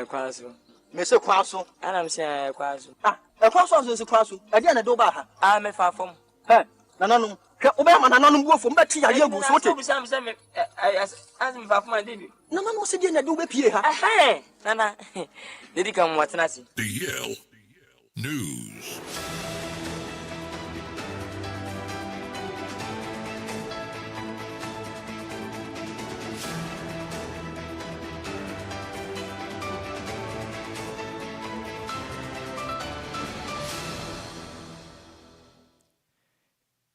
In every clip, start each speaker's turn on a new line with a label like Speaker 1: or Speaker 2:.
Speaker 1: Kwaso.
Speaker 2: Mese Kwaso.
Speaker 1: And I'm saying Kwaso.
Speaker 2: Ah, a Kwaso is a Kwaso. Again, a doba.
Speaker 1: I'm a far from
Speaker 2: her. Nano, Obama, Nano, go from Betty. I go so
Speaker 1: some I asked me for my debut.
Speaker 2: No man was sitting and do with here.
Speaker 1: Hey, Nana, did he come what's nasty?
Speaker 3: DL News.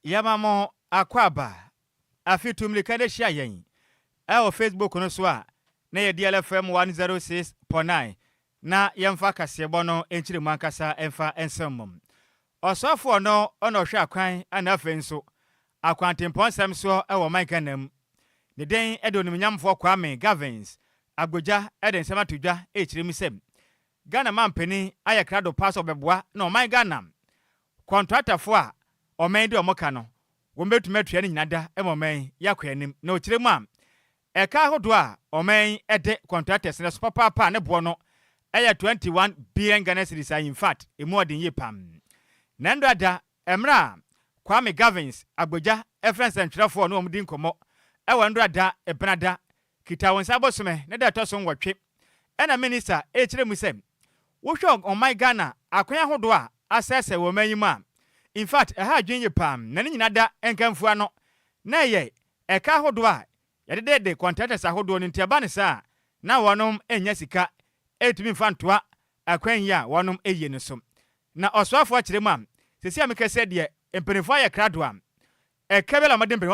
Speaker 4: Yamamo akwaba afitumli kade shia yen e Facebook no so a na ye DLFM 106.9 na yemfa kasebo no enchiri mankasa emfa ensemmom osofo no ono hwe akwan ana afenso akwantempon sem so e wo man kanam ne den edonim nyamfo kwame Gavins agboja eden sema tudwa echirim sem Ghana mampeni ayakrado pass obeboa na o man Ghana contractor fo a omen de omoka no wombetu metua ni nyinada emomen yakwanim na okiremu a eka hodo a omen ede contractors na super papa ne bo no eya 21 billion Ghana cedis in fact emu odin ye pam na ndada emra Kwame Gavins agboja efrance ntwerefo no omdi nkomo ewa ndada ebenada kita wonsa bosome ne da toso nwotwe ena minister ekiremu sem wo hwe on Ghana akwan hodo a asese wo manyim a in fact ha dwenye pam na ni nyinada enkamfua no na ye eka hodo a yede de contractors ahodo no ntiaba ne sa na wonom enya sika etumi mfantoa akwan ya wonom eye ne so na oswafo akiremu am sesi amekese de empenifo ya krado am ekebela madembe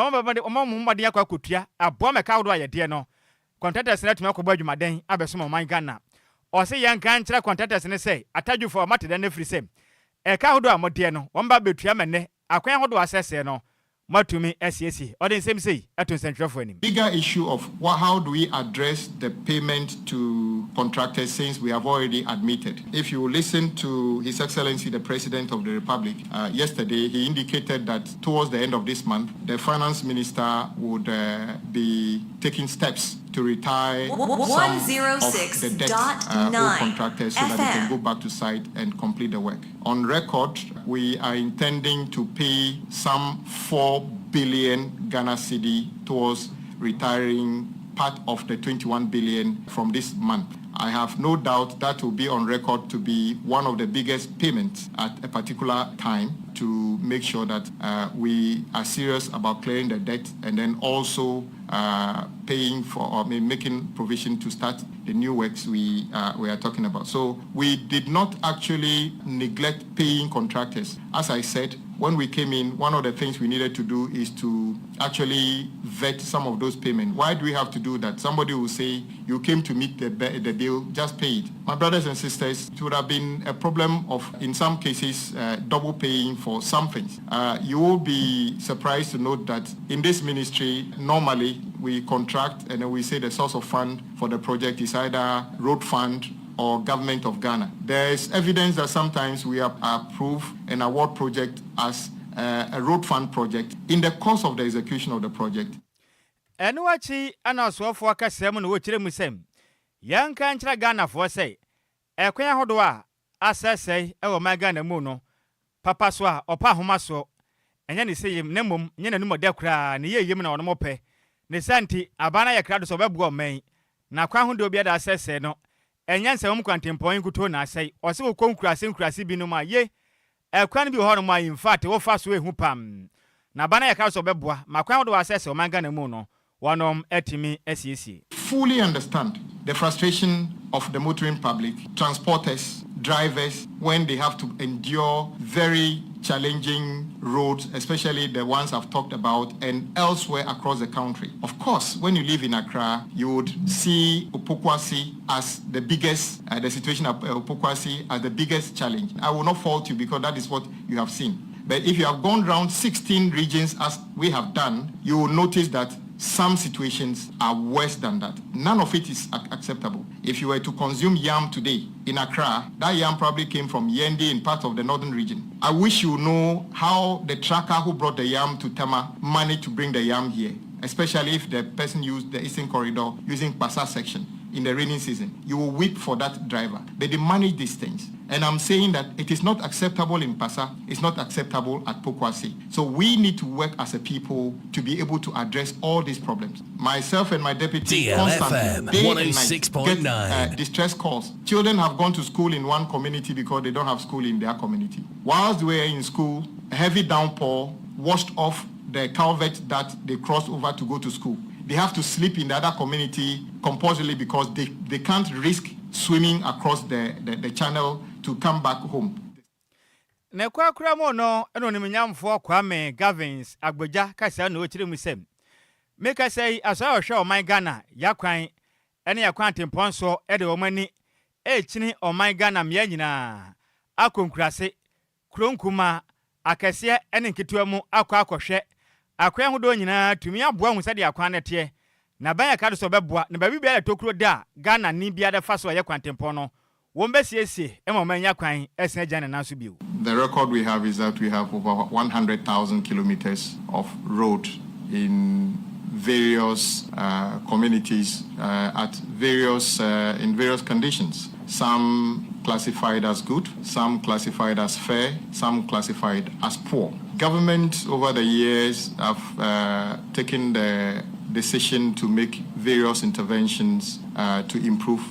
Speaker 4: omom made yakwa kotua abo meka hodo a yede no contractors na tumi akobɔ adwumaden abeso mo man Ghana o se yanka nkyira contractors ne say atadwufo matede na free sem eka hodo a modie no womba betua mene akwan hodo asese no matumi SSC odin sem say aton centrafo anim.
Speaker 5: Bigger issue of how do we address the payment to contractors since we have already admitted. If you listen to His Excellency the President of the Republic yesterday, he indicated that towards the end of this month the Finance Minister would be taking steps to retire some of the debt owed contractors so that they can go back to site and complete the work. On record, we are intending to pay some 4 billion Ghana cedi towards retiring part of the 21 billion from this month. I have no doubt that will be on record to be one of the biggest payments at a particular time to make sure that we are serious about clearing the debt and then also paying for or making provision to start the new works we are talking about. So we did not actually neglect paying contractors. As I said, when we came in, one of the things we needed to do is to actually vet some of those payments. Why do we have to do that? Somebody will say, you came to meet the deal, just pay it. My brothers and sisters, it would have been a problem of, in some cases, double paying for some things. You will be surprised to note that in this ministry, normally we contract and then we say the source of fund for the project is either road fund or government of Ghana. There is evidence that sometimes we approve and award project as a road fund project in the course of the execution of the project.
Speaker 4: Enuachi anaswafo akasem no wokire musem. Yanka nkyira Ghana fo say ekwan hodo a asese e wo Ghana mu no papa so a opa homa so enya ne seyem na mom nya nanu mode kra ne yeyem na wono pe ne santi abana ya krado so bebu omen na kwa hodo bia da asese no enya nsem kwantempon kuto na asai o se wo konkurase bi no ma ye ekwan bi ho no ma in fact wo fa so ehu pam na bana ya krado so bebua makwan hodo asese o Ghana mu no wonom etimi SSC
Speaker 5: fully understand the frustration of the motoring public, transporters, drivers, when they have to endure very challenging roads, especially the ones I've talked about, and elsewhere across the country. Of course, when you live in Accra, you would see Opokwasi as the biggest, the situation of Opokwasi as the biggest challenge. I will not fault you because that is what you have seen. But if you have gone around 16 regions as we have done, you will notice that some situations are worse than that. None of it is acceptable. If you were to consume yam today in Accra, that yam probably came from Yendi in part of the northern region. I wish you know how the trucker who brought the yam to Tema managed to bring the yam here, especially if the person used the Eastern Corridor using Passa section. in the rainy season, you will weep for that driver. They manage these things. And I'm saying that it is not acceptable in Pasa, it's not acceptable at Pokwasi. So we need to work as a people to be able to address all these problems. Myself and my deputy
Speaker 3: DLFM
Speaker 5: constantly, day and night,
Speaker 3: 106.9.
Speaker 5: get distress calls. Children have gone to school in one community because they don't have school in their community. Whilst we were in school, a heavy downpour washed off the culvert that they crossed over to go to school. They have to sleep in the other community compulsorily because they can't risk swimming across the channel to come back home.
Speaker 4: Na kwa kura mo no eno ni mnyamfo Kwame Gavins Agboja kasa no chire musem. Make us say asa ohwe o man Ghana yakwan ene yakwan temponso e de omani e chini o man Ghana mya nyina akonkurase kronkuma akase ene nketewa mu akwa akwan hodo nyina tumi aboa hu sade akwan nete na ban ya kado so beboa na ba bibia tokuro da Ghana ni bia da fa so ye kwantempon no wombe siesie e mo manya kwan esen agya na so bio.
Speaker 5: The record we have is that we have over 100,000 kilometers of road in various communities at various in various conditions. Some classified as good, some classified as fair, some classified as poor. Government over the years have taken the decision to make various interventions to improve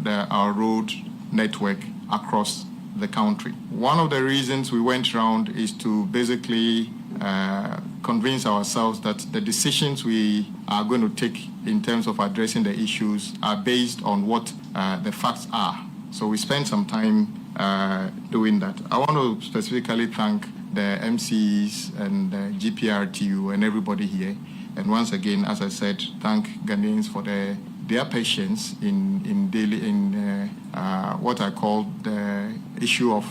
Speaker 5: our road network across the country. One of the reasons we went around is to basically convince ourselves that the decisions we are going to take in terms of addressing the issues are based on what the facts are. So we spent some time doing that. I want to specifically thank the MCs and the GPRTU and everybody here. And once again, as I said, thank Ghanaians for their patience in what I call the issue of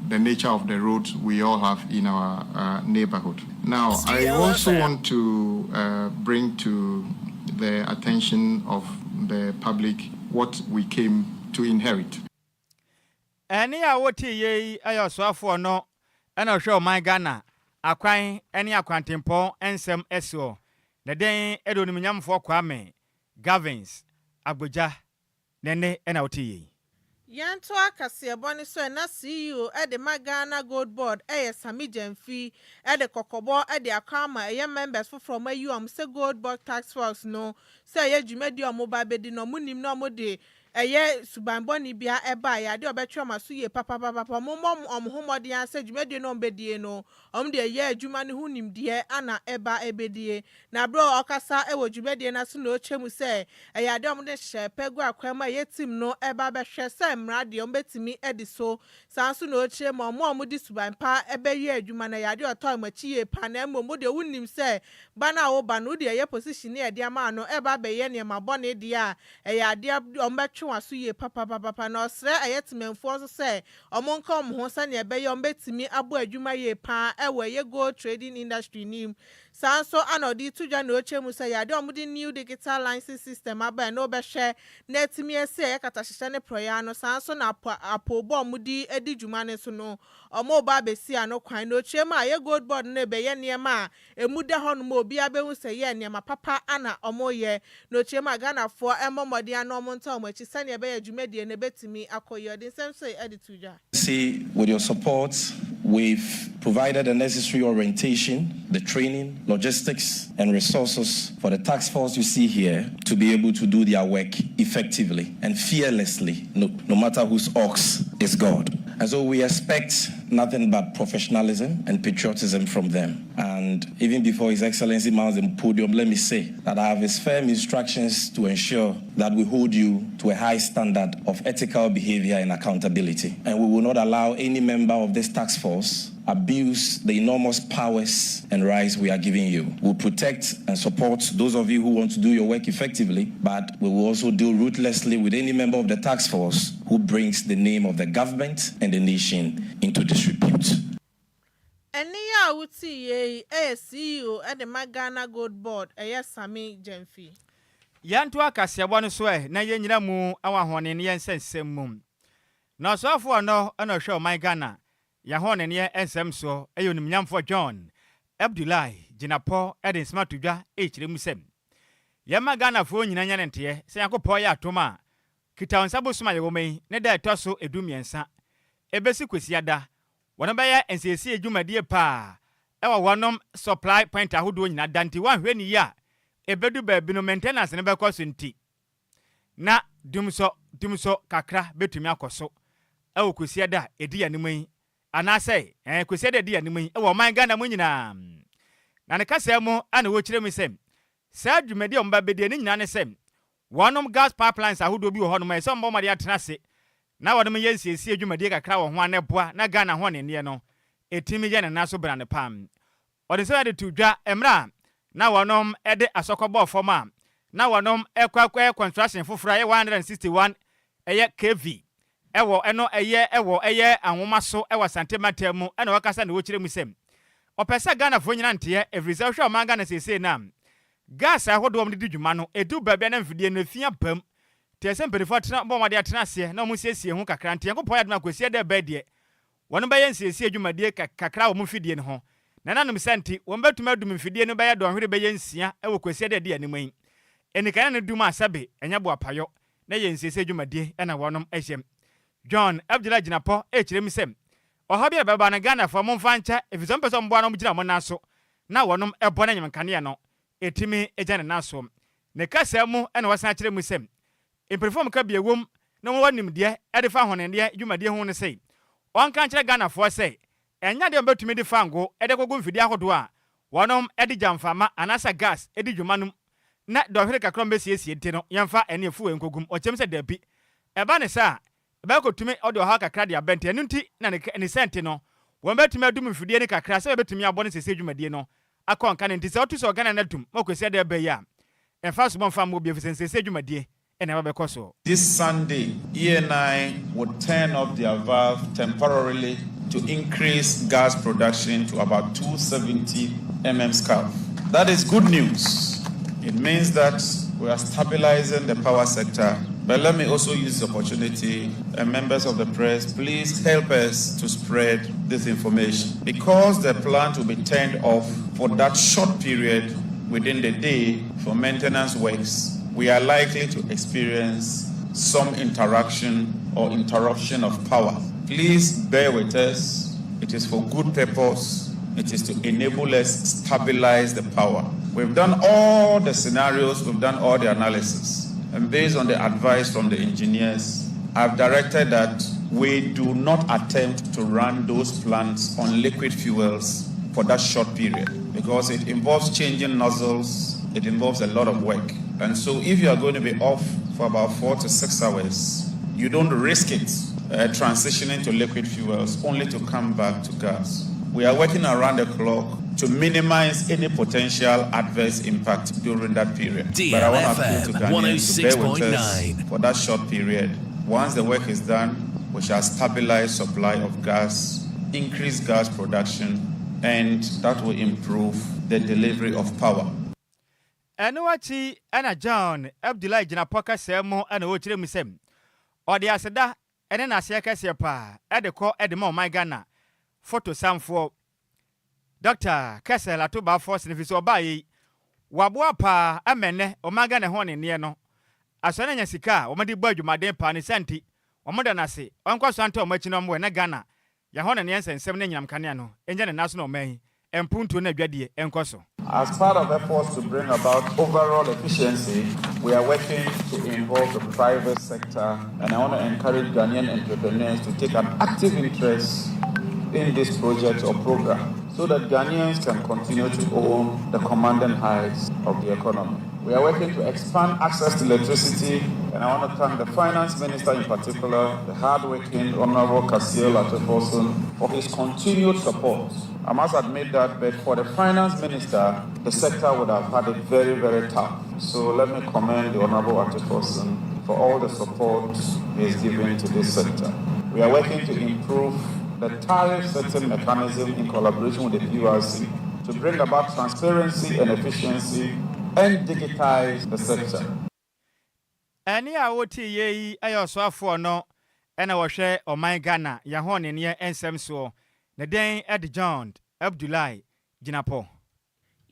Speaker 5: the nature of the roads we all have in our neighborhood. Now, I also want to bring to the attention of the public what we came to inherit.
Speaker 4: Any awoti ye ayo swafo no ena hwe o man Ghana akwan ene akwantempon ensem eso na den edo ni mnyamfo Kwame Gavins Agboja nene ena woti ye
Speaker 6: Yanto akase eboni so na CEO e de Magana Gold Board Sammy Jemfi e de kokobo e de akama e members from ayu say Gold Board Tax Force no say ye dwumadi omoba bedi no munim no mo de eye subanboni bia eba ya de obetwe maso ye papa momom omhomode anse dwumadi no mbedie no omde ye adwuma ne hunimde ana eba ebedie na bro okasa e wo dwumadi na so no ochemu say eye de omde hye pegu akwama ye team no eba behwe say mrade ombetimi ediso sanso no ochemu omodi subanpa ebe ye adwuma na ya de otoy machi ye pa na mmom de hunim say bana wo ba no de ye position ye de ama no eba be ye ne mabone de a eye de ombetwe waso ye papa na osre ayetimemfo so say omonka omho sa ne ebe ye ombetimi abo adwuma ye pa ewe ye gold trading industry nim sanso anodi tudwa na ochemu say ya de omudi new digital license system aba no be hwe na etimi ese ye katahye ne proya no sanso na apobo omudi edi dwuma ne so no omo ba besi ano kwan no ochemu aye gold board na be ye niema emuda ho no mo obi abehu say ye niema papa ana omo ye no ochemu Ghana fo emomode ano omonta omachi sane ebe ye dwumadi ne betimi akoyodin sem say edituja.
Speaker 7: See, with your support, we've provided the necessary orientation, the training, logistics, and resources for the task force you see here to be able to do their work effectively and fearlessly, no matter whose ox is God. And so we expect nothing but professionalism and patriotism from them. And even before His Excellency mounts the podium, let me say that I have his firm instructions to ensure that we hold you to a high standard of ethical behavior and accountability. And we will not allow any member of this task force abuse the enormous powers and rights we are giving you. We'll protect and support those of you who want to do your work effectively, but we will also deal ruthlessly with any member of the task force who brings the name of the government and the nation into disrepute.
Speaker 6: Eniya wuti ye CEO at the Magana Gold Board Sammy Jemfi.
Speaker 4: Yanto akase ebonu so na ye nyira mu awahone ne yensensem mum. Na sofo no na hwe o man Ghana ya hone ne ensem so eyonim nyamfo John Abdullahi Jinapo Eden Smartudwa echire musem. Ya Magana fo nyina nyanente se yakopo ya atoma kita onsabo soma ye womei ne da etoso edumiensa ebesi kwesiada wono beye ensesi edwumadie pa ewa wonom supply point ahodo nyina danti wan hwe ni ya ebedu baabi no maintenance ne bekoso nti na dumso kakra betumi akoso ewo kwesiada edi ya nimui anase kwesiada edi ya nimui ewo man Ghana mu nyina na ne kasa mu ana wo kire mi sem sa dwumadi omba bedie ni nyina ne sem wonom gas pipelines ahodo bi wo honom e so mbɔ made atenase na wonom yensiesi adwumadi kakra wo ho aneboa na Ghana ho ne ne no etimi je ne naso bra ne pam ode se ade tudwa emra na wonom ede asokɔbɔ fɔma na wonom ekwakwa construction fofora ye 161 eye kv ewo eno eye anwoma so ewo santimeter mu ena wakasa na wo kire mu sem opesa Ghana fo nyina nte every se hwe o man Ghana sese na gas ahodo om de dwuma no edu babia na mfidie na fia bam te se mpelifo tena bo made atena se na omu siesie hu kakra nte yakopɔ ya de makosie de badie wono baye nsiesie dwumadie kakra wo mu fidie ne ho na nanom senti wo betuma dum mfidie no baye do hwere baye nsia ewo kosie de de animan enikana ne dum asabe enya bo apayo na ye nsiesie dwumadie na wonom ahyem John Abdullah Ginapɔ ekire mi sem ohabia baba na Ghana fo momfa ncha efisem peso mbo anom gina mo naso na wonom ebo na nyemkane no etimi ejane naso ne kasa mu na wasan kire mu sem imperform ka biewom na wo wanim de ede fa honende dwumadie ho ne sei onka kire Ghana fo sei enya de betumi de fango ede gogo mfidi ahodo a wonom ede jamfama anasa gas ede dwumanum na do hwere kakra mbesiesie nti no yemfa ene efu enkogum ochem se dabi eba ne sa eba ko tumi odo ha kakra de abente enu nti na ne senti no wo betumi adum mfidie ne kakra se betumi abone sese dwumadie no akonka ne nti se otu so Ghana na dum makwesi de ba ya emfa so bonfa mo bi sese dwumadie ena ba bekoso.
Speaker 8: This Sunday ENI would turn off their valve temporarily to increase gas production to about 270 mmscf. That is good news. It means that we are stabilizing the power sector. But let me also use the opportunity, and members of the press, please help us to spread this information. Because the plant will be turned off for that short period within the day for maintenance works, we are likely to experience some interaction or interruption of power. Please bear with us. It is for good purpose. It is to enable us stabilize the power. We've done all the scenarios, we've done all the analysis. And based on the advice from the engineers, I've directed that we do not attempt to run those plants on liquid fuels for that short period because it involves changing nozzles, it involves a lot of work. And so if you are going to be off for about 4 to 6 hours, you don't risk it transitioning to liquid fuels only to come back to gas. We are working around the clock to minimize any potential adverse impact during that period. But I want to appeal to Ghanaians to bear with us for that short period. Once the work is done, we shall stabilize supply of gas, increase gas production, and that will improve the delivery of power.
Speaker 4: Enuachi ana John Abdullah Ginapɔ kasa mu ana wo kire mu sem ode aseda ene na ase kase pa ede kɔ ede ma my Ghana photo samfo Dr. Kessel atoba force ne fiso ba yi waboa pa amene o maga ne ho ne ne no asone nya sika o made bɔ adwumaden pa ne senti o moda na se onko so anta o machi no mo na Ghana ya ho ne ne nsensem ne nyam kane no enje ne naso no man empuntu na adwadie enko so.
Speaker 8: As part of efforts to bring about overall efficiency, we are working to involve the private sector, and I want to encourage Ghanaian entrepreneurs to take an active interest in this project or program so that Ghanaians can continue to own the commanding heights of the economy. We are working to expand access to electricity, and I want to thank the finance minister in particular, the hardworking Honorable Kasiel Atefosun, for his continued support. I must admit that, but for the finance minister, the sector would have had it very, very tough. So let me commend the Honorable Atefosun for all the support he is giving to this sector. We are working to improve the tariff setting mechanism in collaboration with the PRC to bring about transparency and efficiency and digitize the sector.
Speaker 4: Ani a woti ye ayo so afo no ena wo hwe o man Ghana ya ho ne ne ensem so ne den Ed John Abdullah Ginapɔ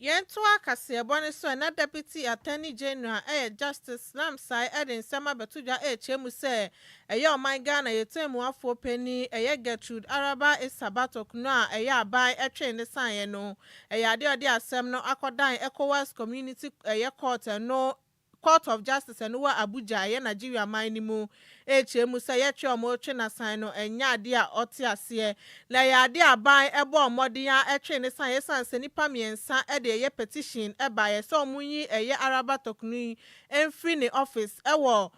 Speaker 6: Yentua Kasiaboni so na Deputy Attorney General Justice Lamsai Edin Sama Betuja Chemu say Eyo my Ghana yetemu afo penny Gertrude Araba is Sabato Kuna by a train the sign no ade asem no akodan ECOWAS community court no Court of Justice and Abuja ye Nigeria minimu HM say yetwe omo na sign no enya ade a ote ase na ya ade aban ebo omode ya etwe ne sign yesan se nipa miensa e de ye petition e ba ye so omunyi Araba Toknu enfri ne office ewo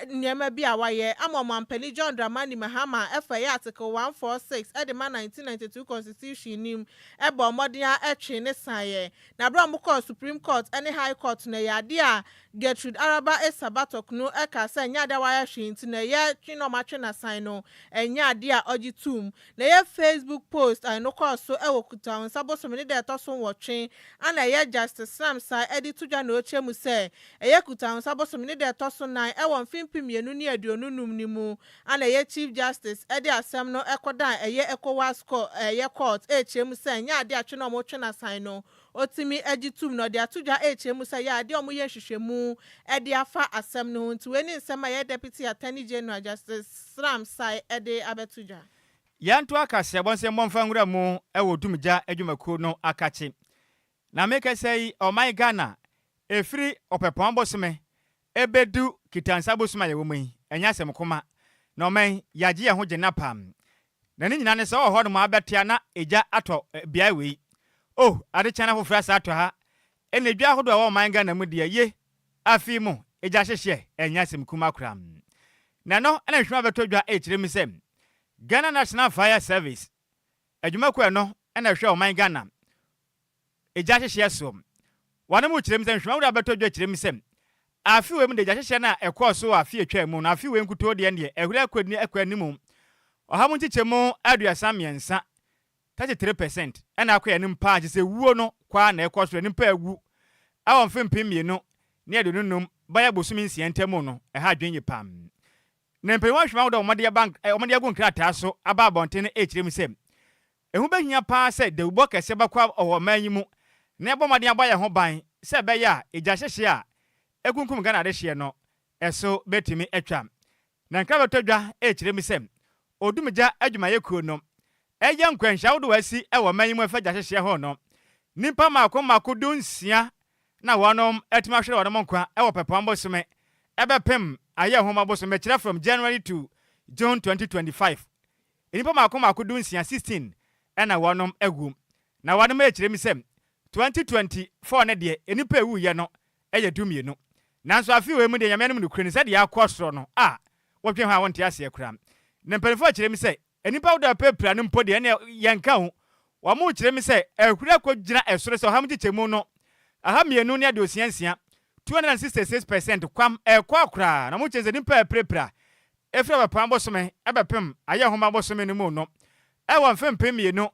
Speaker 6: niema bi awaye amampani John Dramani Mahama FA article 146 edema 1992 constitution nim ebo omodea etwe ne saye na bra mko Supreme Court any High Court na yade a Gertrude Araba Esabatokno eka se nya da waya hwinti na ye twino matwe na sign no enya ade a ogitum na ye Facebook post no course so ewo kuta nsabo so me de toso wotwe ana ye Justice Samsa edit dwa na ochemu se eye kuta nsabo so me de toso nan ewon fimpimienu ni aduonunum ni mu ana ye Chief Justice ede asem no ekodan eye ECOWAS court HM se nya ade atwe no mo twe na sign no otimi agitum no de atodwa HM se ya ade omo ye hwehwemu ede afa asem no nti weni nsema ye Deputy Attorney General Justice Sram Sai ede abetodwa
Speaker 4: yanto akase bonse momfa ngura mu ewo dumja adwumakuo no akache na meka sei my Ghana efiri opepon bosome ebedu kitansa bosoma ye womu enya sem koma na omen yaje ye ho gena pam na ni nyina ne se ho no ma betia na eja ato bia we ade chana ho frasa ato ha enedwa ahodo a my Ghana mu de ye afi mu eja hyehye enya sem kuma kram na no na hwema betodwa echirem sem Ghana National Fire Service adwumakuo no na hwe my Ghana eja hyehye so wane mu chirem sem hwema wo betodwa chirem sem afi we mu de jahye na ekoso afi etwa mu na afi we nkuto de ne ehura kwani akwanimu ohamu nchichemu aduasa miensa 33% na akwa yanim pa je se wuo no kwa na ekoso ni pa agu awon fempem mienu ne adununum baya bosumi nsientemu no ha dwenye pam na mpewa hwema wo omode bank omode agu nkrata so aba abonten echirem sem ehu behia pa se de ubo kese bakwa owo manyimu na ebomade abaya ho ban se be ya ejahye a ekunkum Ghana de hye no eso betimi etwa na nka betodwa echirem sem odumja adwumayekuo no eya nkwanhya wo wasi ewo manyimu afagya hye ho no nipa mako dunsia na wonom etima hwere wonom nkwa ewo pepam bosome ebepem aye homa bosome kira from January to June 2025 nipa mako dunsia 16 ena wonom egu na wonom echirem sem 2024 ne de enipa ewu ye no eye dumienu nanso afi we mu de nyame no mu kure ne se de akosoro no wotwe ho a wonte ase akura na mperefo akirem se enipa wo da pepra no mpo de ne yenka ho wa mu kirem se ehura kogina esoro se ham gichemu no aha mienu ne de osiansia 266% kwam ekwa akura na mu chenze nipa prepra efra ba pambo some ebepem aye homa bosome no mu no ewo mfempem mienu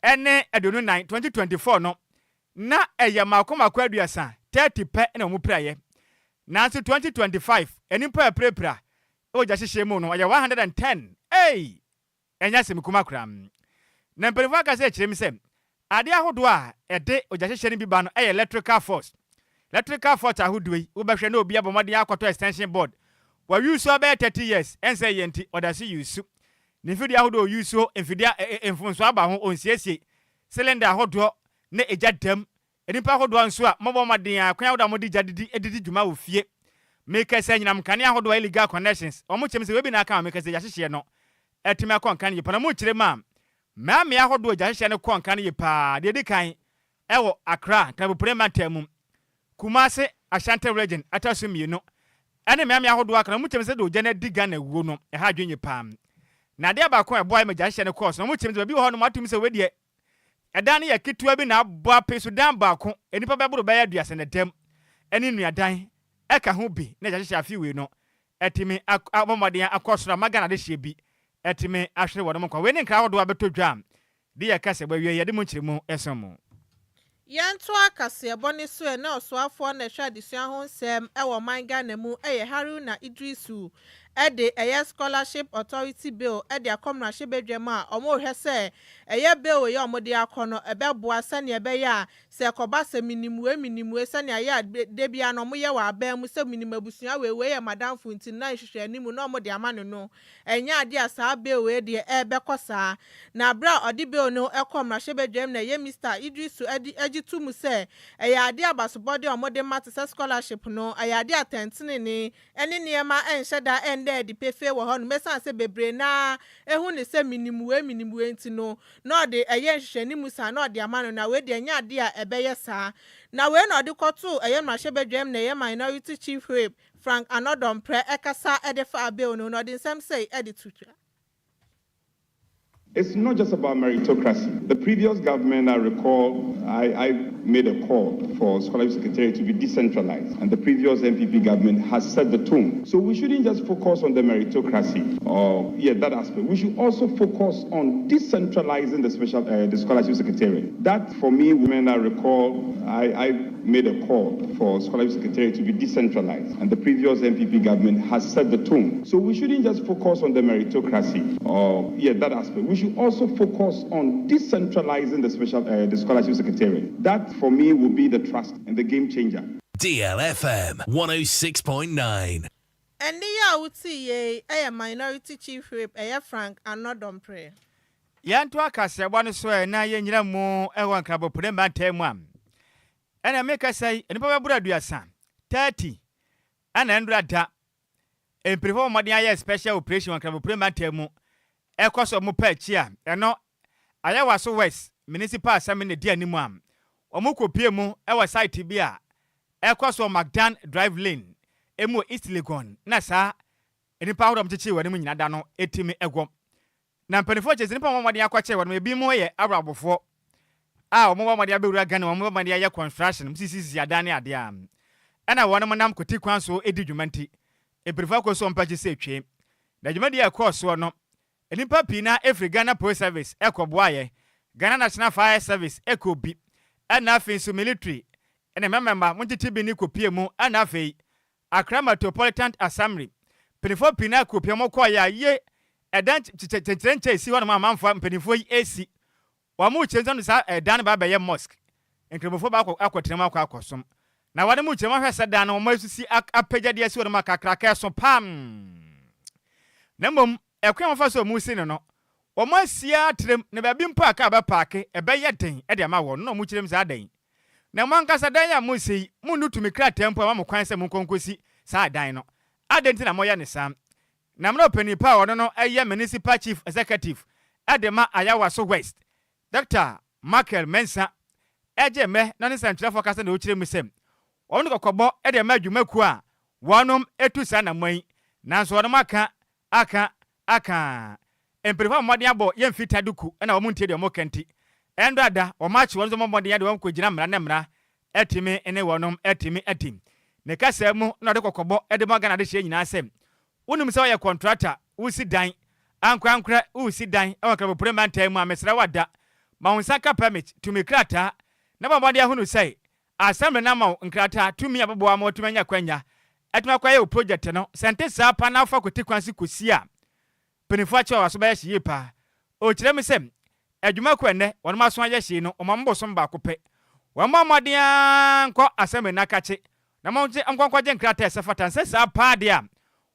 Speaker 4: ene edonu 9 2024 no na eye makomako aduasa 30 pe na mu praye nanso 2025 enipa prepra o ja hyehye mu no ya 110 enya sem kuma kram na mperifa ka se kirem sem ade ahodo a ede o ja hyehye ni biba no electrical force ahodo yi wo behwe na obi abomade akoto extension board wa use about 30 years ense yenti odasi use ni fidi ahodo use enfidia enfonso aba ho onsiesie cylinder ahodo na eja dam enipa ahodo anso a mobomade akwan ahodo amodi jadidi edidi dwuma wo fie make say nyinam kane ahodo illegal connections omo chemse we bi na aka make say ya hyehye no etime akon kan ye pana mu kire ma me ahodo ja hyehye ne kon kan ye pa de kan ewo Accra Tabupremantem Kumase Ashanti region atasu mienu ene me ahodo aka mu chemse de oja na diga na wuo no ha dwenye pa na de ba kon eboy me ja hyehye ne course no mu chemse bi ho no matum se we de edan ne yaketua bi na abo peso dan ba ko enipa beboro ba ya duase ne dem eni nuadan eka ho bi na ja hyehye afi we no etime abomode akosora magana de hye bi etime ahwere wodom kwa we ne nkra hodo abetodwa de yakase ba wie yede mu kiremu esomo
Speaker 6: yanto akase boni so na osoafo na hwa adesua ho nsem ewo manga na mu eye Haruna Idrisu ede eye scholarship authority bill ede akomna shebedwema omo hwese eye bill ye omo de akono ebeboa sane ebe ya se koba se minimue sane aya de bia no mo ye wa aba mu se minimabusua we ye madam funti na hwehwe animu no omo de amano no enya ade asa bill we de ebe kosa na bra odi bill no ekomna shebedwem na ye Mr. Idrisu agitu mu se eye ade abasobode omo de mat scholarship no eye ade atentene ni ene niema enhyeda ende di pefe wo ho no mesan se bebre na ehu ne se minimue nti no na ode eye nhwehwani musa na ode amano na we de enya ade a ebeye saa na we na ode koto eye mahwebedwem na eye minority chief whip Frank Anodompre ekasa edefa bill no ode nsem say editutwa.
Speaker 9: It's not just about meritocracy. The previous government, I recall, I made a call for Scholarship Secretariat to be decentralized, and the previous MPP government has set the tone. So we shouldn't just focus on the meritocracy or that aspect. We should also focus on decentralizing the Scholarship Secretariat. That, for me, women, I recall, I made a call for Scholarship Secretariat to be decentralized, and the previous MPP government has set the tone. So we shouldn't just focus on the meritocracy or that aspect. We should also focus on decentralizing the Scholarship Secretariat. That, for me, will be the trust and the game changer.
Speaker 3: DLFM 106.9.
Speaker 6: And the ya uti ye a minority chief whip a Frank Anodompre.
Speaker 4: Yanto akase bwana so na ye nyira mu ewa nkrabo pure mantem am. Ana make say enipa babura duasa 30 ana ndura da. Emprefo modern aye special operation nkrabo pure mantem ekoso mo pa chi a eno ayawa so west municipal assembly ne dia nimu am. Omukopie mu ewa site bi a ekoso Magdan drive lane emu East Legon na sa enipa hodom chichi wani mu nyina da no etimi egwom. Na mpanifo chezi nipa momade akwache wani ebi mu ye abrabofo a omo momade abewura Ghana omo momade aye construction msisi adane ade a ana wonum nam koti kwan so edi dwumanti ebrifa koso mpachi se twe na dwumadi ekoso no enipa pina every Ghana Police Service ekoboaye Ghana National Fire Service ekobi ana afi so military ene member muntiti bi ni kopie mu ana afi Accra Metropolitan Assembly penifo pina kopie mo koya ye edan chicheche si wona mamfo penifo yi esi wa mu chenzo no sa edan ba be ye mosque enkremofo ba akwotrem akwakosom na wade mu chenzo hwese dan no mo asusi apagade esi wona makakra ka so pam na mom ekwe mo fa so mu si no o mo asia trem na ba bi mpo aka ba paake ebe ye den e de ma wo no mu kirem sa dan na mo ankasa dan ya mo sei mu nutumi kra tempo ma mo kwan se mu konkosi sa dan no adenti na mo ye ne sam na mno penipa ono no eye municipal chief executive adema ayawa so west Dr. Michael Mensa eje me na ne santra forecast na o kire musem ono kokobo ede ma dwumaku a wonom etusa na man nanso ono maka aka emprefa modern abo ye mfita duku na wo muntie de mo kanti endo ada o match won zo modern ya de won kogina mra na mra etimi ene wonom etimi ne kasa mu na de kokobo ede mo Ghana de hye nyina asem unum se wa contractor usi dan ankwankra usi dan e wakra procurement time amesra wada ma unsaka permit to me krata na babode ahunu sei assembly na ma nkrata tumi ababo ama otumanya kwanya etuma kwaye o project no sente sa pa na afa koti kwansi kosia penifo acho waso ba hye pa o kire me sem adwuma kwenne wono maso aya hye no o mambo so mba kope wo mamode anko assembly na kache na ma unje ankwankwaje nkrata esafata nse sa pa de a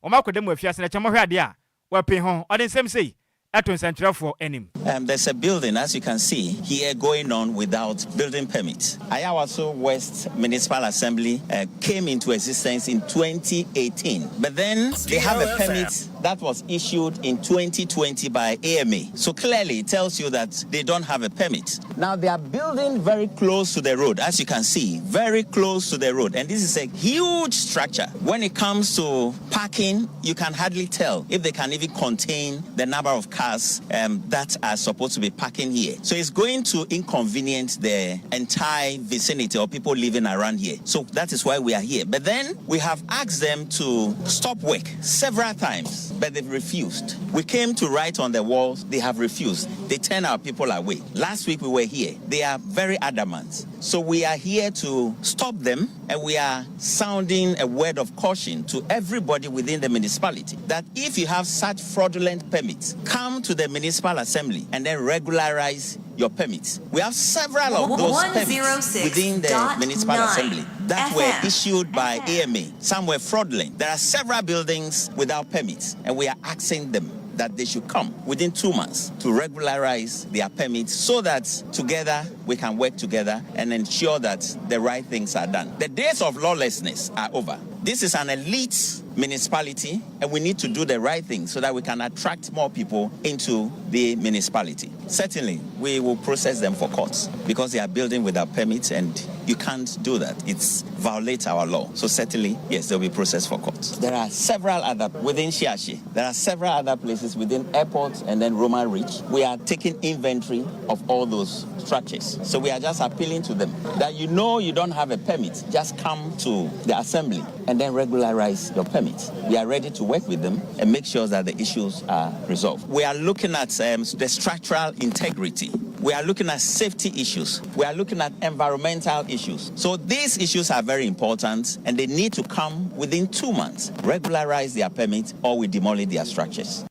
Speaker 4: omakodem afiase na chamo hwade a wape ho odin sem sei aton centralfo enim.
Speaker 10: There's a building, as you can see here, going on without building permit. Ayawaso West Municipal Assembly came into existence in 2018, but then they have a permit that was issued in 2020 by AMA. So clearly it tells you that they don't have a permit. Now they are building very close to the road, as you can see, very close to the road. And this is a huge structure. When it comes to parking, you can hardly tell if they can even contain the number of cars that are supposed to be parking here. So it's going to inconvenience the entire vicinity of people living around here. So that is why we are here. But then we have asked them to stop work several times. but they've refused. We came to write on the walls, they have refused. They turn our people away. Last week we were here. They are very adamant. So we are here to stop them, and we are sounding a word of caution to everybody within the municipality that if you have such fraudulent permits, come to the municipal assembly and then regularize your permits. We have several of those permits within the municipal assembly that were issued by AMA. Some were fraudulent. There are several buildings without permits, and we are asking them that they should come within 2 months to regularize their permits so that together we can work together and ensure that the right things are done. The days of lawlessness are over. This is an elite municipality, and we need to do the right thing so that we can attract more people into the municipality. Certainly, we will process them for courts because they are building without permits, and you can't do that. It's violate our law. So certainly, yes, they'll be processed for courts. There are several other within Shiashi. There are several other places within airports and then Roman Reach. We are taking inventory of all those structures. So we are just appealing to them that you don't have a permit, just come to the assembly and then regularize your permits. We are ready to work with them and make sure that the issues are resolved. We are looking at the structural integrity. We are looking at safety issues. We are looking at environmental issues. So these issues are very important, and they need to come within 2 months, regularize their permits, or we demolish their structures.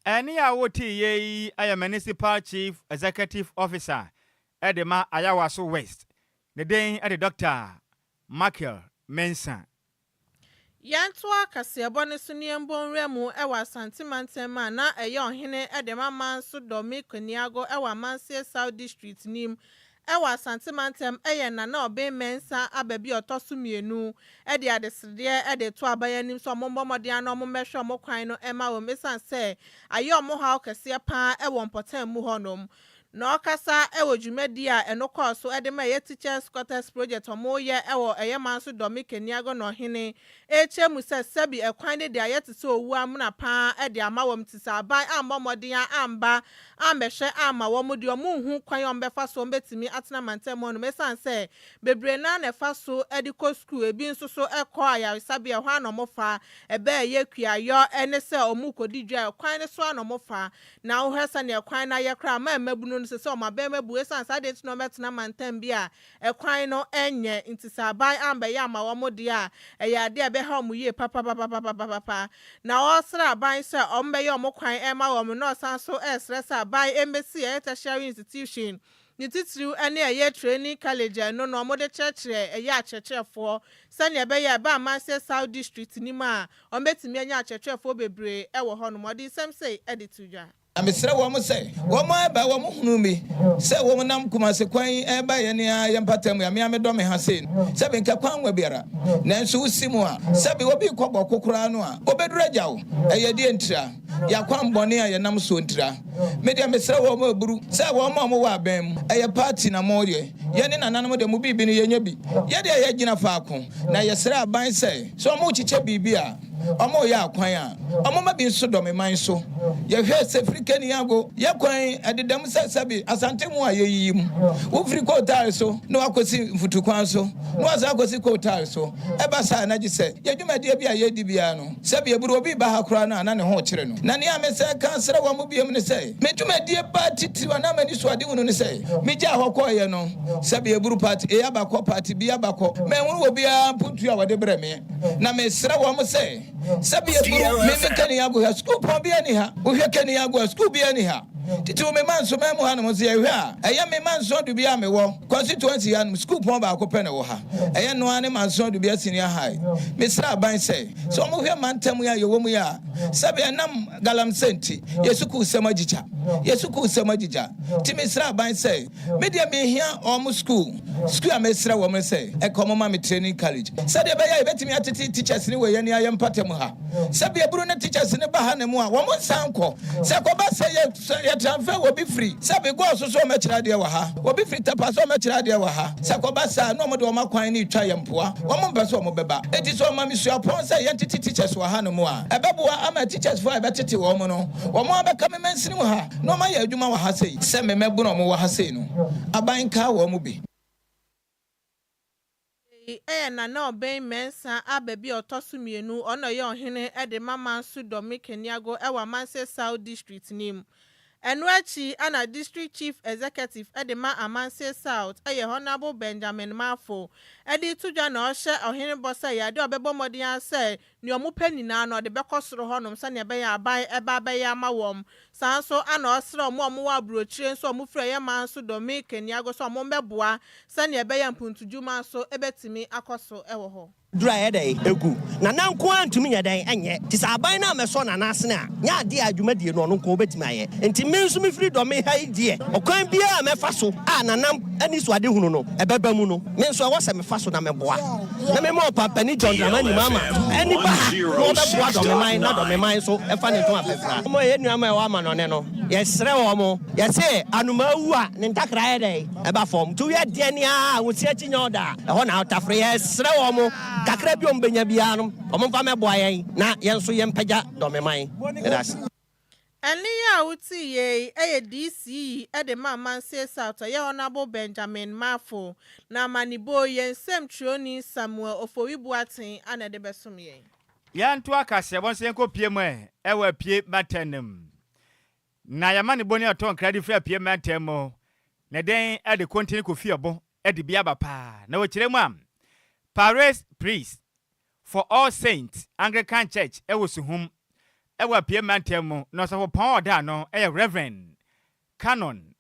Speaker 4: Any awoti ye I municipal chief executive officer Edema Ayawaso West. The day at the Dr. Michael Mensah.
Speaker 6: Yantua Kasiabone Suniambon Remu Ewa Santimantema na Eyon Hine Edema Mansu Domi Koniago Ewa Mansia South District Nim Ewa Santimantem Eyena na Obe Mensa Abebi Otosumienu Edi Adeside Edi Tuabayanim so Mombomodiano Momesho Mokwaino Emma Womesan se Ayo Moha Kasia Pa Ewon Potem Muhonom No kasa ewo dwumadi a eno course edema ye teachers quarters project omoye ewo eyemanso domi Keniago no hene ehemu se sebi ekwan de ayete se owu amna pa ede amawom tisa ban amomodin amba ambehwe ama womudi omunhu kwan ombefa so mbetimi atena mantemo no mesan se bebre na na fa so ediko school ebi nso so ekọ ayasabi ehwa anomofa ebe ye kuayo ene se omukodi dwa ekwan ne so anomofa na ohesa ne ekwan na ye kra ma emabunu se o mabema bu esan sa de no metena mantem bia ekwan no enye ntisaban amba ya ma wo mode a eya de be ha mu ye papa na osra ban se ombe ye omkwan ema wo mu no san so esresa ban embassy tertiary institution ni titru ene eye training college no no mo de churchre eye achechefo sane be ye ba Manchester South District ni ma ombetimi anya achechefo bebre ewo ho no mo di sem say editudwa
Speaker 11: Amisra wo mo say wo mo aba wo mo hunu mi say wo mo nam kuma se kwan eba ye ne ya mpatam ya me do me ha sei se be nka kwan wa biara nanso usimu a se be obi kobọ kokora no a obedura jawo eye die ntira ya kwan bone a ye nam so ntira me de amisra wo mo aburu se wo mo wa abam eye party na mo ye ne nananom de mo bibi ne ye nya bi ye de ye gina faako na ye sra aban say so mo chiche bibi a omo ya kwan a omo ma bi so do me man so ye hwe se Keniago, Yakwan at the Dam Sabi, Asantemu, Yim, Ufri Kotar so, no Akosi Futukwanso, no Akosi Kotar so, Ebasa Naji said, Yaduma Debia Yedibiano, Sabi Burobi Bahakrana, and Hochino. Nania Mesa Cancer, one will be able to say, Metuma dear party to an amany swadi say, Mija Hokoyano, Sabi Buru party, Eabako party, Biabako, men will be a put to our debreme. Namesra one say, Sabi Keniago has scoop on Bianiha, who Keniago school be anyhow. Titi me man so memo ha no se ehwa eya me man so do bia me wo constituency an school pon ba akopɛ ne wo ha eya no ane man so do bia senior high me sra ban say so mo hwe man tam ya yewo mu ya sabe nam galam senti yesuku semagicha ti me sra ban say me dia me hia om school a me sra wo me say e komo ma me training college sabe be ya betimi atete teachers ni we ya ni ayem patam ha sabe eburu na teachers ni ba ha ne mu a wo mo sanko se ko ba say transfer will be free. Sabi go so much idea waha. Will be free tapa so much idea waha. Sakobasa no mo do ma kwan ni twa yempoa. Wo mo beso mo beba. Eti so ma misu upon say entity teachers waha no mo a. Ebeboa ama teachers for ebetete wo mo no. Wo mo abeka me mensini mo ha. No ma ya adwuma waha sei. Se me mebu no mo waha sei no. Aban ka wo mo bi.
Speaker 6: na obey mensa abebi otosumienu ono ye ohene ede mama su Dominic Niago ewa Manse South District name. Enwachi ana District Chief Executive Edema Amanse South eye Honorable Benjamin Mafo edi tuja na ohye ohene bossa ya de obebo modian say ni omupa nyina no de bekosoro honom sa ne be ya aban eba be ya mawom sanso ana osre omo wa brochire nso omufre ye manso Dominic Niago so omombeboa sa ne be ya mpuntujuma so ebetimi akoso ewo ho
Speaker 2: dura yɛdɛ egu na nanko antumi yɛdɛn ɛnyɛ ti sɛ aban na mɛsɔ na nasene a nya ade adwumadie no ɔno nko obetumi ayɛ nti me nso me firi dɔ me ha die ɔkwan bia mɛfa so a nanam ani so ade hunu no ɛbɛba mu no me nso ɛwɔ sɛ mefa so na mɛboa na me ma ɔpapani John Dramani mama ɛni ba no ɔbɛboa dɔ me man na dɔ me man so ɛfa ne to afɛfra mo yɛ nuama ɛwɔ ama no ne no yɛsrɛ wɔ mo yɛsɛ anoma wu a ne ntakra yɛdɛ ɛba fam to yɛ deɛ ne a wosi akyi nya ɔda ɛhɔ na ɔtafre yɛsrɛ wɔ mo kakra bi ombenya bia no omfa meboa yen na yen so yen pagya do me man that's
Speaker 6: eni ya uti ye DC e de Manse South ye Honorable Benjamin Mafo na manibo yen sem troni Samuel Ofowibuaten ana de besom yen
Speaker 4: yanto akase bon se enko pie mu ewa pie matenem na ya manibo ne oton kradi fra pie matemo na den e de kontini ko fiebo e de bia ba pa na wo kire mu am Paris priest for All Saints Anglican Church ewosuhum ewa pie mantemu no so pon oda no Reverend Canon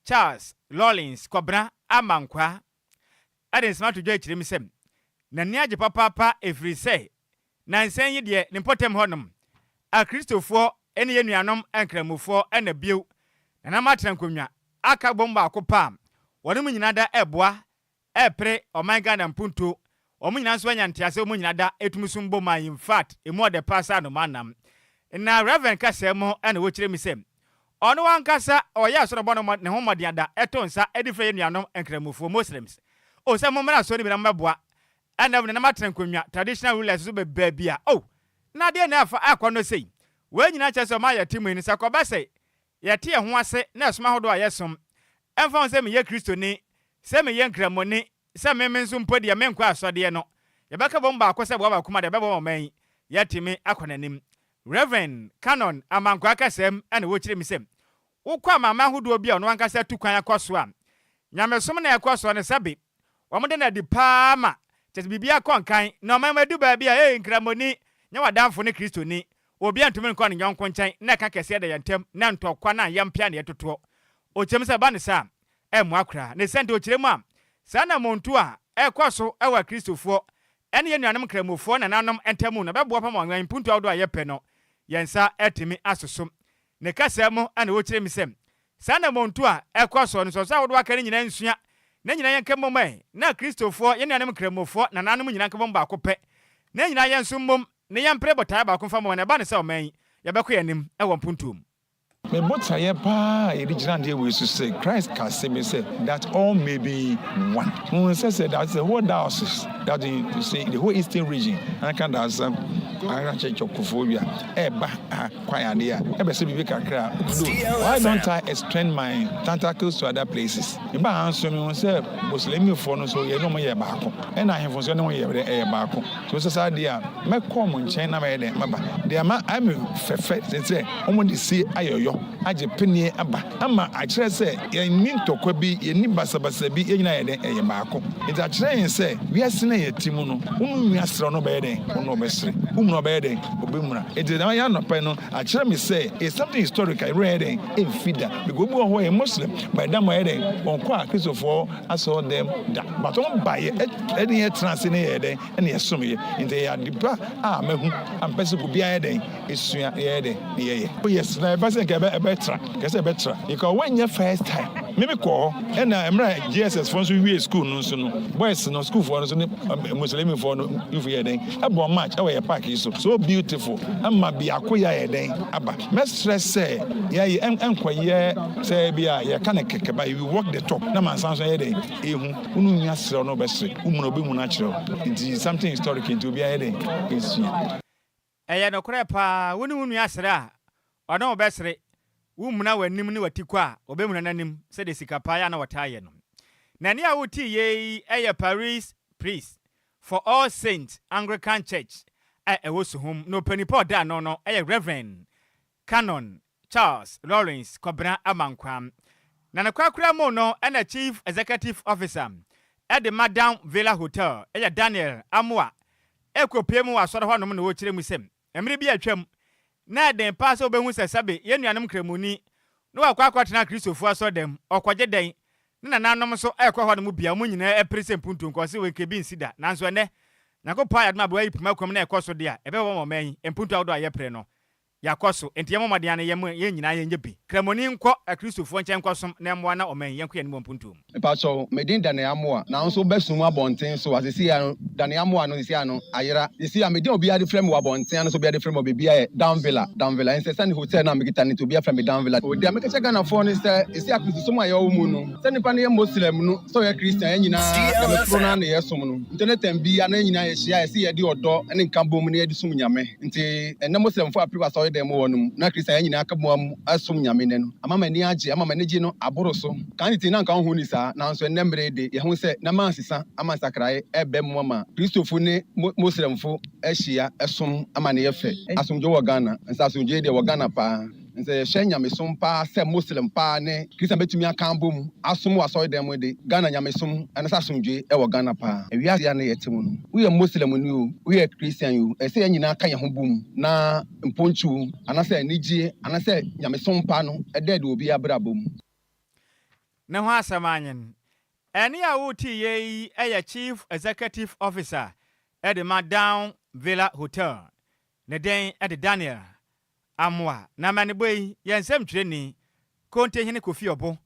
Speaker 4: Charles Lawrence Kobra Amankwa ade smart to chire mi sem na niaje papa efri say na nsen yi de ne potem honum a Christopher ene yenuanom enkramufo ena bio na matrankonwa aka bomba akopa wonu nyina da eboa epre omanga na mpunto omunyina nso anyantiase omunyina da etumusumbo ma in fact emu de pasa no manam na Reverend kasemo ena wo kire mi sem ono wankasa oya so no ne homode ada etonsa edifre yenuanom enkramufo Muslims o se mo mra so ni bi na mboa ena ne na matrankonwa traditional rulers so be bia oh na de na afa akwa no sei we nyina chese ma ya timu ni sakoba sei ye te ho ase na esoma hodo ayesom emfa se me ye Kristo ni se me ye nkramoni se me nso mpodi ya menkwa asode no ye beka bomba akose bo ba kuma de bebo man yatimi akonanim Reverend Canon Amankwa kasem ene wo kire mi sem wo kwa mama hodo bia no ankasa tukwan akoso a nyamesom na akoso ne sabe wamde na di paama tete bibia konkan na mama du ba bia nkramoni nya wadanfo ne Kristo ni obi antumi nkɔ ne nyɔnko nkyɛn na ka kɛse de yantem na ntɔkwa na yampia ne yetoto o kyem sɛ ba ne sa emu akra ne sente o kyeremu a sa na montu a ɛkɔ so ɛwa Kristofo ɛne yenuanom kramofo na nanom entamu na bɛboa pam wanwan puntu awdo ayɛpɛ no yɛnsa ɛtimi asosom ne kasa mu ana wo kyeremi sɛm sa na montu a ɛkɔ so no so sa awdo aka ne nyina nsua na nyina yɛnkɛmɔ mai na Kristofo yenuanom kramofo na nanom nyina nkɛmɔ ba akɔpɛ na nyina yɛnso mmom ne yampre botaa ba konfa mo na ba ne sa o man ye beko yanim e won puntum
Speaker 12: me botaye pa e digina de we so say Christ can say me say that all may be one. When say that's the whole diocese that you say the whole eastern region and can that's I church okofobia eba kwaya dia e be say bibi kakra why don't I extend my tentacles to other places e ba answer me say Muslim for no so ye no mo ye baako e na ahemfo so no mo ye baako so say dia me come nchen na me de maba dia ma I'm fefe say omo de see ayoyo aje penie aba ama a kire say ye ni ntokwa bi ye ni basabasa bi ye nyina ye de ye baako it a kire yin say we asena ye timu no unu asra no be de unu obesre no bede obemuna it is ya no pe no a kire me say it's something historical I read in feeder because we are a Muslim by them ede on kwa Christopher aso them da but on buy any trans in ede and ye som ye into ya dipa mehu am pese go bia ede esua ede ye yes na pese ke betra kese betra because when your first time maybe call and emra GSS for so we school no so no boys no school for no so Muslim for no you for ede abo match e we park so beautiful amma bi akoya eden aba me stress say ye enkoye say bia ye kan keke ba you walk the talk na man sanso eden ehu unu nya sere no be sere umuno obi mu na kire it is something historic into bia eden esia
Speaker 4: eye no kure pa wonu unu asere a ono be sere wumuna wanim ni watikwa obemuna nanim se de sikapa ya na wataye no na ne a wuti ye eye Paris priest for All Saints Anglican Church ɛwɔ Suhum no penipo da no Reverend Canon Charles Lawrence Kobra Amankwam na nakwakura mo no ɛna Chief Executive Officer at the Madam Villa Hotel Daniel Amwa ekopie mu asɔre hɔ nom na wo kyerɛ mu sɛm emre bi atwam na den pa so behu sɛ sabe yenuanom kramuni no akwakɔtena Kristofo asɔdem ɔkɔgye den na nanom so ekɔ hɔ nom bia mu nyina eprise mpuntu nkɔse we kebi nsida nanso ene nakɔpa yadma bo ayi pima kwam na ekɔ so de a ebe wo mo man mpuntu awdo aye pre no yakoso enti yemo made ane yem ye nyina ye nyebi kramoni nkɔ Kristofo nkyɛn nkɔsom na mmoa na oman yenko ye no mpuntu
Speaker 13: Pacho medin dane amoa na nso besum abonten so asisi ya dane amoa no sisi ano ayera sisi ya medin obi ade frame abonten no so bi ade frame obi ya down villa nse sani hotel na megita ni to bi frame down villa o dia mekese Ghana for no se isi akristo mu ayo mu no se nipa ne muslim no so ye Christian nyina na metro na na yesom no internet bi ya na nyina ye hia isi ye di odo ne nkambo mu ne ye di sum nyame nti enne muslim for apriwa so dem wonum na Christian nyina aka mu asum nyame ne no ama mani age ama mani gi no aboro so kan ti na nkan hu ni sa na nso ennemre de ye hu se na mansisa amansakrae ebe mu ama Kristofo ne muslimfo ehia esom ama ne ye fe asomdwo wo Ghana nsa asomdwo de wo Ghana pa nse hye nyamesom pa se muslim pa ne Christian betumi aka mbom asom waso dem de Ghana nyamesom anasa asomdwo e wo Ghana pa ewiase ya ne yetemu no we muslim ni o we Christian yo ese nyina aka ye ho bom na mponchu anasa anigye anasa nyamesom pa no edede obi abrabom
Speaker 4: ne ho asamanyen eni a wuti ye eye Chief Executive Officer at the Madam Villa Hotel ne den at the Daniel Amwa na maneboy yensem twreni konte hene Kofi Obo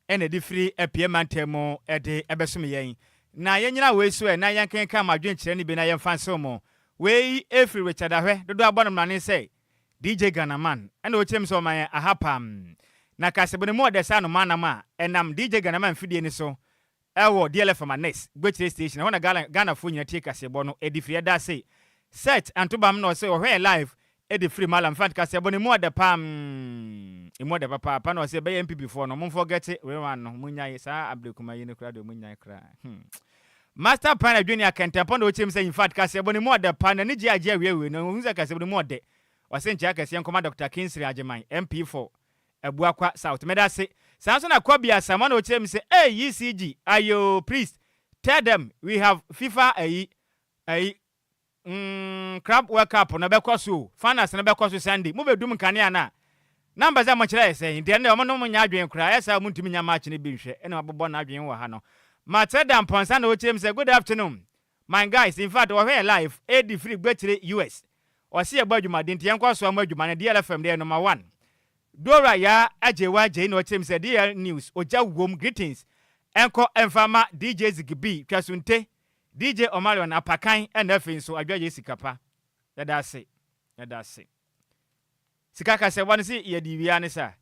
Speaker 4: ene di free epiemantemo ede ebesom yen na yenyina we so na yankenka madwen kyerɛ ni bi na yemfanso mo we efri Richard Ahwe dodo abonom na ne sɛ DJ Ghanaman ene o kyerem so man ahapam na kasebone mo de sa no manama enam DJ Ghanaman fidie ni so ewo DLFM next gbekyere station ho na Ghana fo nyina tie kasebo no edi free da say set antobam no say o hwe live edi free malam fat kasebone mo de pam emo de papa no say be MPP for no mo forget we wan no munyaye sa ablekuma yene kra de munyaye kra Master Pan Adwenia Kentempo no chim say in fact kasebone mo de pan ni gye agye awie no hu say kasebone mo de wase ntia kase nkoma Dr. Kingsley Agyemai MP4 Adwoa Kwa South medase sanso na kwabia sama no chem say hey ECG ayo priest tell them we have FIFA crab world cup na bekoso fanas na bekoso Sunday mo bedum kane na number za mo kire say inde na mo no nya adwen kra esa mo ntimi nya match ne bi nhwe ena abobọ na adwen wa ha no mateda mponsa na o chem say good afternoon my guys in fact we here live edi free gbekyere US o se agbadwuma de ntia nkwaso amadwuma na DLFM de number 1 Dora ya Ajewa Agyei no chem say DL News oja wom greetings enko enfama DJ Zigibi twasunte DJ Omarion apakan enafe so Adwoa Agyei Sikapa yada se sikaka se won se ye diwia ne sa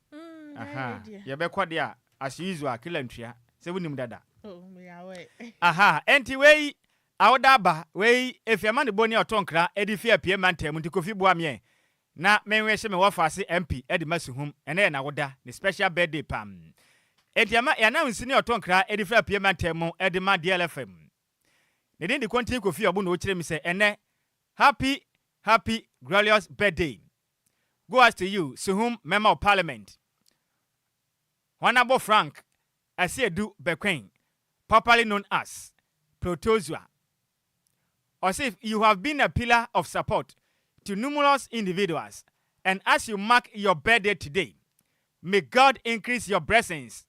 Speaker 4: aha ye be kwode a as usual kila ntwia se wonim dada
Speaker 6: me yawe
Speaker 4: enti wei awoda ba wei efiama ne boni otonkra edifi apie mantem nti Kofi Boamie na menwehye me wofase MP edi masuhum ene na woda ne special birthday pam ediama ya na nsini otonkra edifi apie mantem edi ma DLFM ne din di konti Kofi Obo na o kire mi se ene happy glorious birthday goes to you Suhum Member of Parliament Honorable Frank Asiedu Bekwen popularly known as Protozua. As if you have been a pillar of support to numerous individuals, and as you mark your birthday today, may God increase your blessings.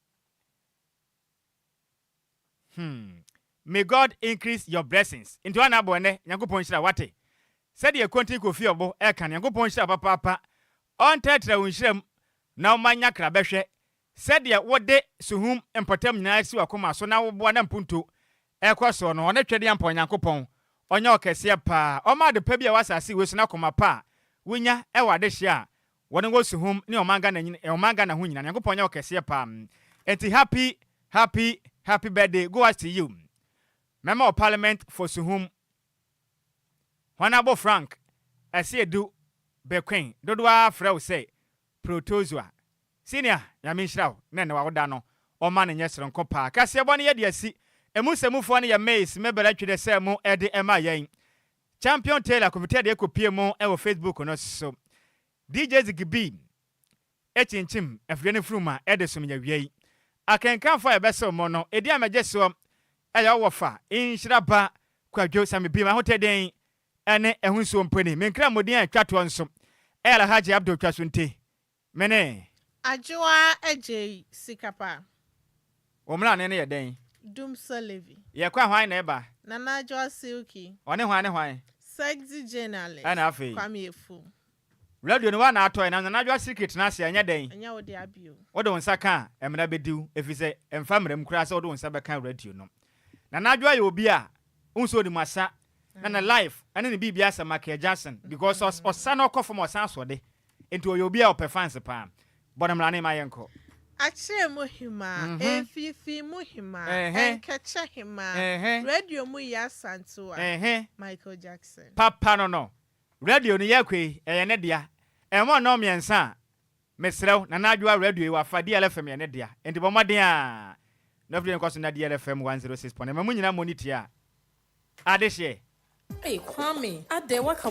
Speaker 4: May God increase your blessings. Into an abone, Yankupon Shira Wate. Said ye konti Kofi Obo, Ekan, Yankupon Shira Papa, on Tetra Winshem, now Manya Krabeshe. Said ye what de Suhum and Potem Nice Wakuma, so now one punto, Equason, on a trading point Yankupon. Onyo kese pa oma de pebia wasasi we so na koma pa wonya ewa de hia won go Suhum ne omanga na hu nyina Yankopon onyo kese pa enti happy birthday go as to you Member of Parliament for Suhum Honorable Frank Asiedu Bekwen dodwa frɛ say Protozua senior ya minhiraw na na wawoda no o ma ne nyesron ko pa kase bɔ ne ye de asi emu semufo ne ya maze mebera twede se mu ede ema yen champion taylor komite de ekopie mu e wo Facebook no so DJ Zigibi echinchim efrene fruma ede sumnya wiei akenkan fa ebese mo no edi amagye so eya wofa Nhyiraba Kwadwo Sammy bi ma hoteden ene ehunso mpani menkra modin atwato nso Alhaji Abdul Kwasunte mene
Speaker 6: Adwoa Agyei Sikapa
Speaker 4: omra ne ye den
Speaker 6: Dumsa Levy
Speaker 4: ye kwa hwan na eba
Speaker 6: Nana Adwoa Silky
Speaker 4: one hwan
Speaker 6: Sexy journalist
Speaker 4: ana afi
Speaker 6: Kwame Efu
Speaker 4: radio no wa na ato na Nana Adwoa secret na ase anya den
Speaker 6: anya wo de abio
Speaker 4: wo de wonsa ka emra bediu efise emfa mram kura se wo de wonsa be kan radio no Nana Adwoa ye obi a unso di masa na life ene ne bibia asa Michael Jackson because osa no kofo mo san so de enti oyo obi a opefans pa bonamra ne mayenko
Speaker 6: Ache muhima efifi muhima enkeche hima radio mu ya santua Michael Jackson
Speaker 4: papa no radio ni yakwe ne dia emo no miensa mesrew Nana Adwoa radio wa fa DLFM ne dia enti bomaden a no video nkoso na DLFM 106.9 mamu nyina monitor a adehye
Speaker 14: Hey Kwame Adwoa